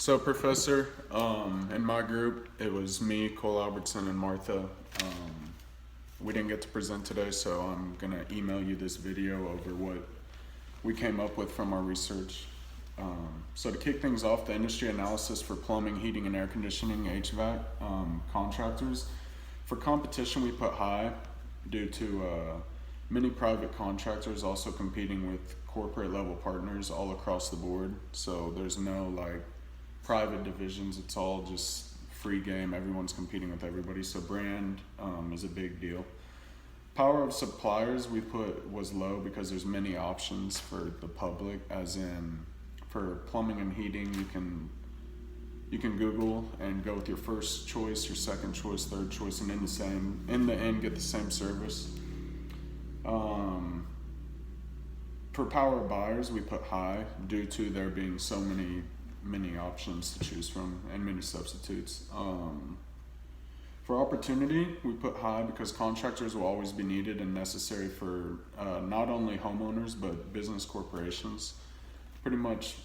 So, Professor, in my group, it was me, Cole Albertson, and Martha. We didn't get to present today, so I'm gonna email you this video over what we came up with from our research. So to kick things off, the industry analysis for plumbing, heating, and air conditioning (HVAC) contractors. For competition, we put high due to many private contractors also competing with corporate level partners all across the board. So there's no like private divisions, it's all just free game, everyone's competing with everybody. So brand is a big deal. Power of suppliers we put was low because there's many options for the public, as in for plumbing and heating you can Google and go with your first choice, your second choice, third choice, and in the end get the same service. For power buyers we put high due to there being so many options to choose from and many substitutes. For opportunity, we put high because contractors will always be needed and necessary for not only homeowners but business corporations. Pretty much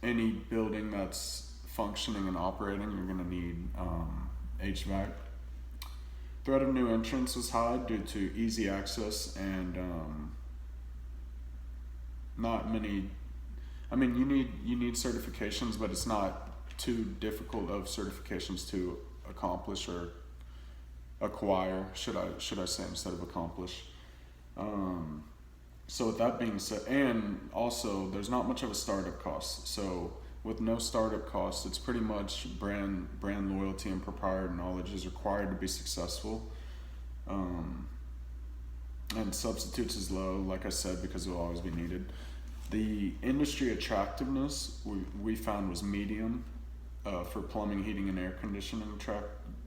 any building that's functioning and operating, you're going to need HVAC. Threat of new entrants was high due to easy access and not many. I mean, you need certifications, but it's not too difficult of certifications to accomplish or acquire, should I say, instead of accomplish. So with that being said, and also there's not much of a startup cost. So with no startup costs, it's pretty much brand loyalty and proprietor knowledge is required to be successful. And substitutes is low, like I said, because it will always be needed. The industry attractiveness we found was medium. For plumbing, heating, and air conditioning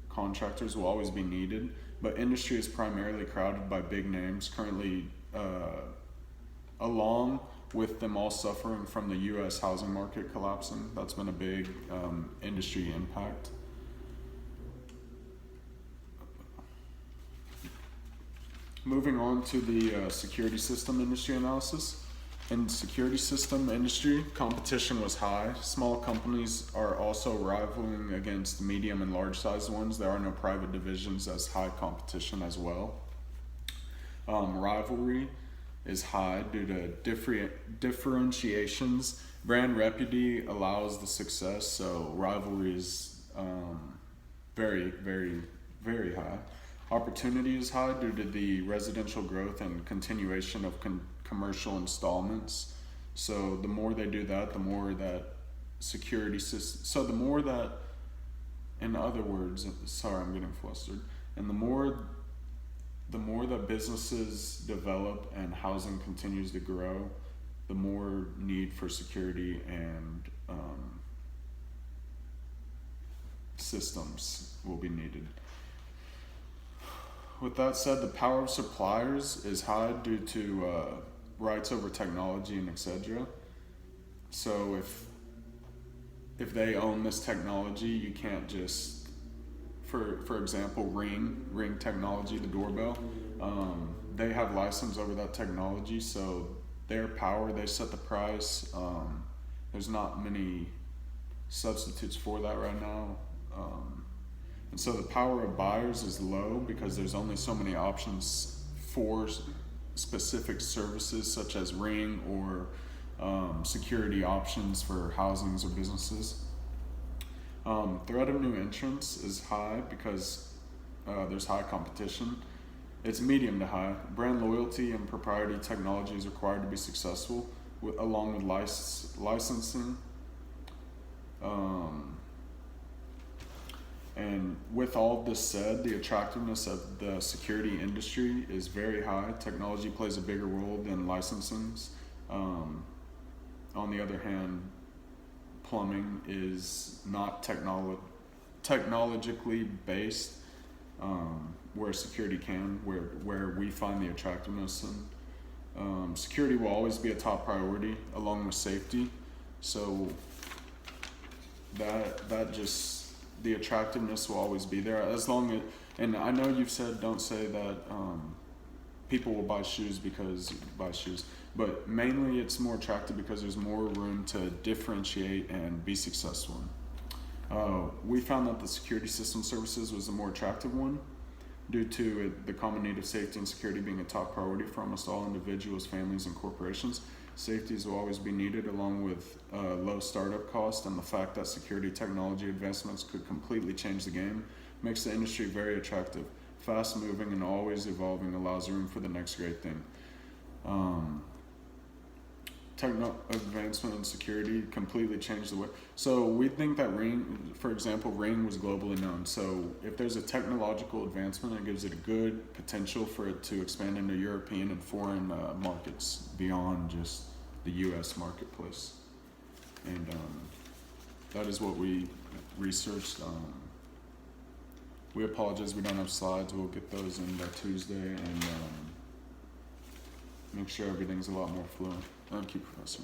contractors will always be needed, but industry is primarily crowded by big names currently, along with them all suffering from the U.S. housing market collapsing. That's been a big industry impact. Moving on to the security system industry analysis. In the security system industry, competition was high. Small companies are also rivaling against medium and large sized ones. There are no private divisions as high competition as well. Rivalry is high due to differentiations. Brand reputation allows the success, so rivalry is very, very, very high. Opportunity is high due to the residential growth and continuation of commercial installments. So the more they do that, the more that security system. So the more that, in other words, sorry, I'm getting flustered. And the more that businesses develop and housing continues to grow, the more need for security and systems will be needed. With that said, the power of suppliers is high due to rights over technology and etc. So if they own this technology, you can't just, for example, Ring technology, the doorbell, they have license over that technology, so their power, they set the price. There's not many substitutes for that right now. And so the power of buyers is low because there's only so many options for specific services such as Ring or security options for housings or businesses. Threat of new entrants is high because there's high competition. It's medium to high. Brand loyalty and proprietary technology is required to be successful, along with licensing. And with all this said, the attractiveness of the security industry is very high. Technology plays a bigger role than licensings. On the other hand, plumbing is not technologically based, where security can, where we find the attractiveness. And security will always be a top priority along with safety. So that just, the attractiveness will always be there as long as, and I know you've said don't say that people will buy shoes but mainly it's more attractive because there's more room to differentiate and be successful. We found that the security system services was the more attractive one due to the common need of safety and security being a top priority for almost all individuals, families, and corporations. Safeties will always be needed, along with low startup cost, and the fact that security technology advancements could completely change the game makes the industry very attractive. Fast moving and always evolving allows room for the next great thing. Advancement in security completely changed the way. So we think that Ring, for example, Ring was globally known. So if there's a technological advancement, it gives it a good potential for it to expand into European and foreign markets beyond just the U.S. marketplace. And that is what we researched. We apologize we don't have slides. We'll get those in by Tuesday and make sure everything's a lot more fluent. Thank you, Professor.